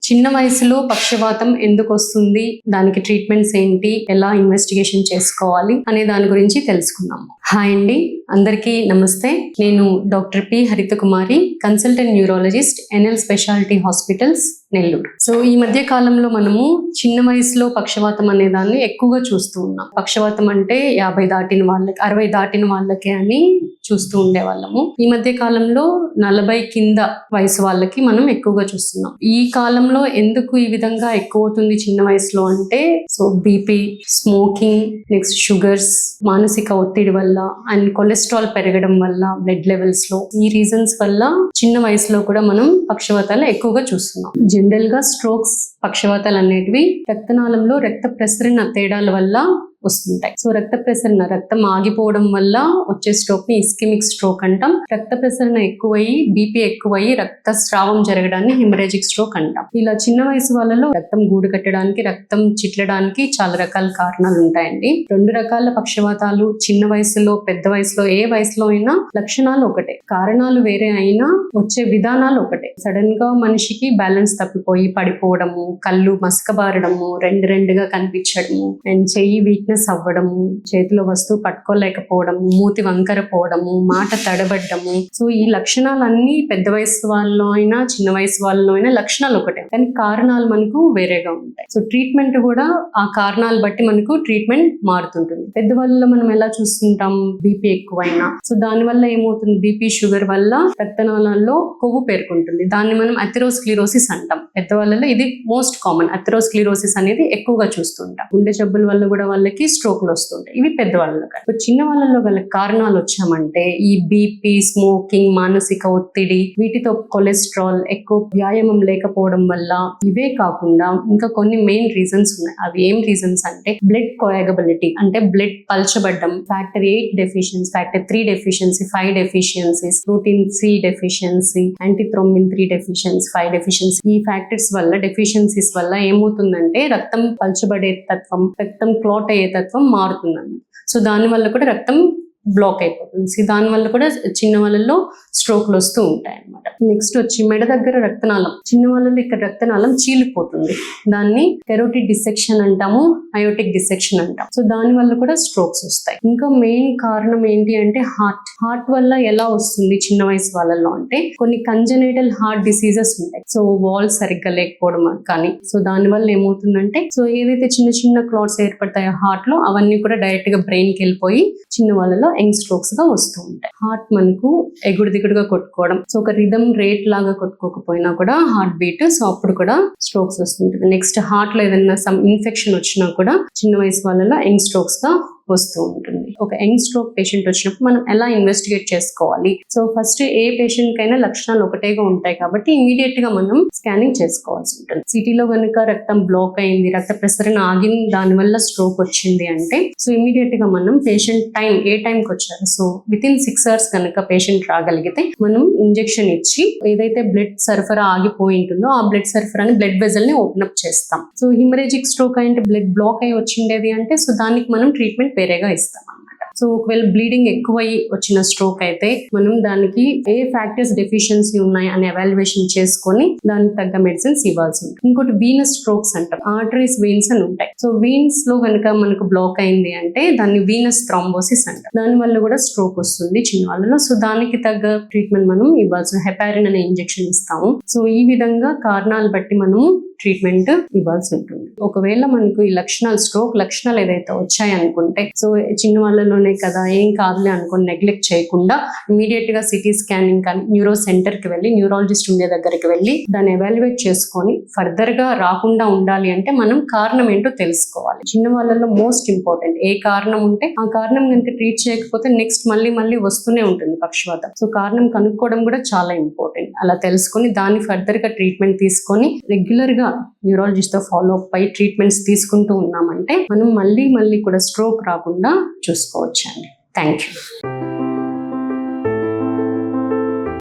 చిన్న వయసులో పక్షవాతం ఎందుకు వస్తుంది, దానికి ట్రీట్మెంట్స్ ఏంటి, ఎలా ఇన్వెస్టిగేషన్ చేసుకోవాలి అనే దాని గురించి తెలుసుకుందాం. హాయ్ అండి, అందరికీ నమస్తే. నేను doctor P Haritha Kumari, consultant neurologist, NL speciality hospitals, Nellore. So ఈ మధ్య కాలంలో మనము చిన్న వయసులో పక్షవాతం అనే దాన్ని ఎక్కువగా చూస్తూ ఉన్నాం. పక్షవాతం అంటే 50 దాటిన వాళ్ళకి, 60 దాటిన వాళ్ళకి అని చూస్తూ ఉండేవాళ్ళము. ఈ మధ్య కాలంలో 40 కింద వయసు వాళ్ళకి మనం ఎక్కువగా చూస్తున్నాం. ఈ కాలంలో ఎందుకు ఈ విధంగా ఎక్కువ అవుతుంది చిన్న వయసులో అంటే, so BP, smoking, next sugars, మానసిక ఒత్తిడి వల్ల అండ్ కొలెస్ట్రాల్ పెరగడం వల్ల బ్లడ్ లెవెల్స్ లో, ఈ రీజన్స్ వల్ల చిన్న వయసులో కూడా మనం పక్షవాతాలు ఎక్కువగా చూస్తున్నాం. జనరల్ గా స్ట్రోక్స్, పక్షవాతాలు అనేటివి రక్తనాళంలో రక్త ప్రసరణ తేడాల వల్ల వస్తుంటాయి. సో రక్త ప్రసరణ, రక్తం ఆగిపోవడం వల్ల వచ్చే స్ట్రోక్ ని ఇస్కెమిక్ స్ట్రోక్ అంటాం. రక్త ప్రసరణ ఎక్కువయ్యి, బీపీ ఎక్కువయ్యి రక్తస్రావం జరగడాన్ని హెమరేజిక్ స్ట్రోక్ అంటాం. ఇలా చిన్న వయసు వాళ్ళలో రక్తం గూడు కట్టడానికి, రక్తం చిట్లడానికి చాలా రకాల కారణాలు ఉంటాయండి. 2 రకాల పక్షవాతాలు చిన్న వయసులో, పెద్ద వయసులో, ఏ వయసులో అయినా లక్షణాలు ఒకటే, కారణాలు వేరే అయినా వచ్చే విధానాలు ఒకటే. సడన్ గా మనిషికి బ్యాలెన్స్ తప్పిపోయి పడిపోవడము, కళ్ళు మసకబారడము, రెండుగా కనిపించడము, అండ్ చెయ్యి వీక్నెస్ అవ్వడము, చేతిలో వస్తువు పట్టుకోలేకపోవడము, మూతి వంకర పోవడము, మాట తడబడ్డము. సో ఈ లక్షణాలన్నీ పెద్ద వయసు వాళ్ళలో అయినా చిన్న వయసు వాళ్ళలో అయినా లక్షణాలు ఒకటే, కానీ కారణాలు మనకు వేరేగా ఉంటాయి. సో ట్రీట్మెంట్ కూడా ఆ కారణాలు బట్టి మనకు ట్రీట్మెంట్ మారుతుంటుంది. పెద్దవాళ్ళలో మనం ఎలా చూస్తుంటాం, బీపీ ఎక్కువైనా, సో దాని వల్ల ఏమవుతుంది, బీపీ షుగర్ వల్ల రక్తనాళాల్లో కొవ్వు పేరుకుంటుంది. దాన్ని మనం అథెరోస్క్లిరోసిస్ అంటాం. పెద్దవాళ్ళలో ఇది మోస్ట్ కామన్. అథెరోస్క్లిరోసిస్ అనేది ఎక్కువగా చూస్తుంటాం. గుండె జబ్బుల వల్ల కూడా వాళ్ళకి స్ట్రోక్లు వస్తుంటాయి. ఇవి పెద్దవాళ్ళలో. చిన్న వాళ్ళలో గల కారణాలు వచ్చామంటే, ఈ బీపీ, స్మోకింగ్, మానసిక ఒత్తిడి, వీటితో కొలెస్ట్రాల్, ఎక్కువ వ్యాయామం లేకపోవడం వల్ల, ఇవే కాకుండా ఇంకా కొన్ని మెయిన్ రీజన్స్ ఉన్నాయి. అవి ఏం రీజన్స్ అంటే, బ్లడ్ కోయాగబిలిటీ అంటే బ్లడ్ పల్చబడ్డం, factor 8 deficiency, factor 3 deficiency, 5 deficiencies, protein C deficiency, antithrombin 3 deficiency, 5 deficiency. ఈ ఫ్యాక్టర్స్ వల్ల, డెఫిషియన్సీస్ వల్ల ఏమవుతుందంటే, రక్తం పల్చబడే తత్వం, రక్తం క్లాట్ అయ్యే తత్వం మారుతుందండి. సో దాని వల్ల కూడా రక్తం బ్లాక్ అయిపోతుంది. దాని వల్ల కూడా చిన్న వాళ్ళలో స్ట్రోక్లు వస్తూ ఉంటాయి అన్నమాట. నెక్స్ట్ వచ్చి మెడ దగ్గర రక్తనాళం, చిన్న వాళ్ళలో ఇక్కడ రక్తనాళం చీలిపోతుంది. దాన్ని కెరోటిడ్ డిసెక్షన్ అంటాము, అయోటిక్ డిసెక్షన్ అంటాం. సో దాని వల్ల కూడా స్ట్రోక్స్ వస్తాయి. ఇంకా మెయిన్ కారణం ఏంటి అంటే, హార్ట్ వల్ల ఎలా వస్తుంది చిన్న వయసు వాళ్ళలో అంటే, కొన్ని కంజనైటల్ హార్ట్ డిసీజెస్ ఉంటాయి. సో వాల్స్ సరిగ్గా లేకపోవడం కానీ, సో దాని వల్ల ఏమవుతుందంటే, సో ఏదైతే చిన్న చిన్న క్లాట్స్ ఏర్పడతాయో హార్ట్ లో, అవన్నీ కూడా డైరెక్ట్ గా బ్రెయిన్ కి వెళ్ళిపోయి చిన్న వాళ్ళలో యంగ్ స్ట్రోక్స్ గా వస్తూ ఉంటాయి. హార్ట్ మనకు ఎగుడు దిగుడుగా కొట్టుకోవడం, సో ఒక రిథమ్ రేట్ లాగా కొట్టుకోకపోయినా కూడా హార్ట్ బీట్, సో అప్పుడు కూడా స్ట్రోక్స్ వస్తుంటుంది. నెక్స్ట్ హార్ట్ లో ఏదైనా సమ్ ఇన్ఫెక్షన్ వచ్చినా కూడా చిన్న వయసు వాళ్ళలో యంగ్ స్ట్రోక్స్ గా వస్తూ ఉంటుంది. ఒక యంగ్ స్ట్రోక్ పేషెంట్ వచ్చినప్పుడు మనం ఎలా ఇన్వెస్టిగేట్ చేసుకోవాలి? సో ఫస్ట్ ఏ పేషెంట్ కైనా లక్షణాలు ఒకటేగా ఉంటాయి కాబట్టి ఇమీడియట్ గా మనం స్కానింగ్ చేసుకోవాల్సి ఉంటుంది. సిటీలో కనుక రక్తం బ్లాక్ అయింది, రక్త ప్రసరణ ఆగింది, దాని వల్ల స్ట్రోక్ వచ్చింది అంటే, సో ఇమీడియట్ గా మనం పేషెంట్ ఏ టైంకి వచ్చారు, సో వితిన్ 6 hours కనుక పేషెంట్ రాగలిగితే మనం ఇంజెక్షన్ ఇచ్చి, ఏదైతే బ్లడ్ సరఫరా ఆగిపోయి ఉంటుందో ఆ బ్లడ్ సరఫరాని, బ్లడ్ వెజల్ ని ఓపెన్ అప్ చేస్తాం. సో హిమరేజిక్ స్ట్రోక్ అంటే బ్లడ్ బ్లాక్ అయి వచ్చిండేది అంటే, సో దానికి మనం ట్రీట్మెంట్ వేరేగా ఇస్తాం అన్నమాట. సో ఒకవేళ బ్లీడింగ్ ఎక్కువై వచ్చిన స్ట్రోక్ అయితే మనం దానికి ఏ ఫ్యాక్టర్స్ డెఫిషియన్సీ ఉన్నాయి అని ఎవాల్యుయేషన్ చేసుకొని దానికి తగ్గ మెడిసిన్స్ ఇవ్వాల్సి ఉంటుంది. ఇంకోటి వీనస్ స్ట్రోక్స్ అంటాం. ఆర్టరీస్, వెయిన్స్ అని ఉంటాయి. సో వెయిన్స్ లో కనుక మనకు బ్లాక్ అయింది అంటే దాన్ని వీనస్ థ్రాంబోసిస్ అంటాం. దాని వల్ల కూడా స్ట్రోక్ వస్తుంది చిన్న వాళ్ళలో. సో దానికి తగ్గ ట్రీట్మెంట్ మనం ఇవ్వాల్సి, హెపారిన్ అనే ఇంజెక్షన్ ఇస్తాము. సో ఈ విధంగా కారణాలు బట్టి మనం ట్రీట్మెంట్ ఇవ్వాల్సి ఉంటుంది. ఒకవేళ మనకు ఈ లక్షణాలు, స్ట్రోక్ లక్షణాలు ఏదైతే వచ్చాయనుకుంటే, సో చిన్న వాళ్ళలోనే కదా ఏం కాదులే అనుకుని నెగ్లెక్ట్ చేయకుండా ఇమీడియట్ గా సిటీ స్కానింగ్ కానీ న్యూరో సెంటర్ కి వెళ్ళి, న్యూరాలజిస్ట్ ఉండే దగ్గరికి వెళ్ళి దాన్ని ఎవాల్యుయేట్ చేసుకొని ఫర్దర్ గా రాకుండా ఉండాలి అంటే మనం కారణం ఏంటో తెలుసుకోవాలి. చిన్న వాళ్ళలో మోస్ట్ ఇంపార్టెంట్, ఏ కారణం ఉంటే ఆ కారణం కనుక ట్రీట్ చేయకపోతే నెక్స్ట్ మళ్ళీ వస్తూనే ఉంటుంది పక్షవాతం. సో కారణం కనుక్కోవడం కూడా చాలా ఇంపార్టెంట్. అలా తెలుసుకొని దాన్ని ఫర్దర్ గా ట్రీట్మెంట్ తీసుకొని రెగ్యులర్ గా న్యూరాలజిస్ట్ తో ఫాలో అప్ అయి ట్రీట్మెంట్స్ తీసుకుంటూ ఉన్నామంటే మనం మళ్ళీ కూడా స్ట్రోక్ రాకుండా చూసుకోవచ్చు అండి. Thank you.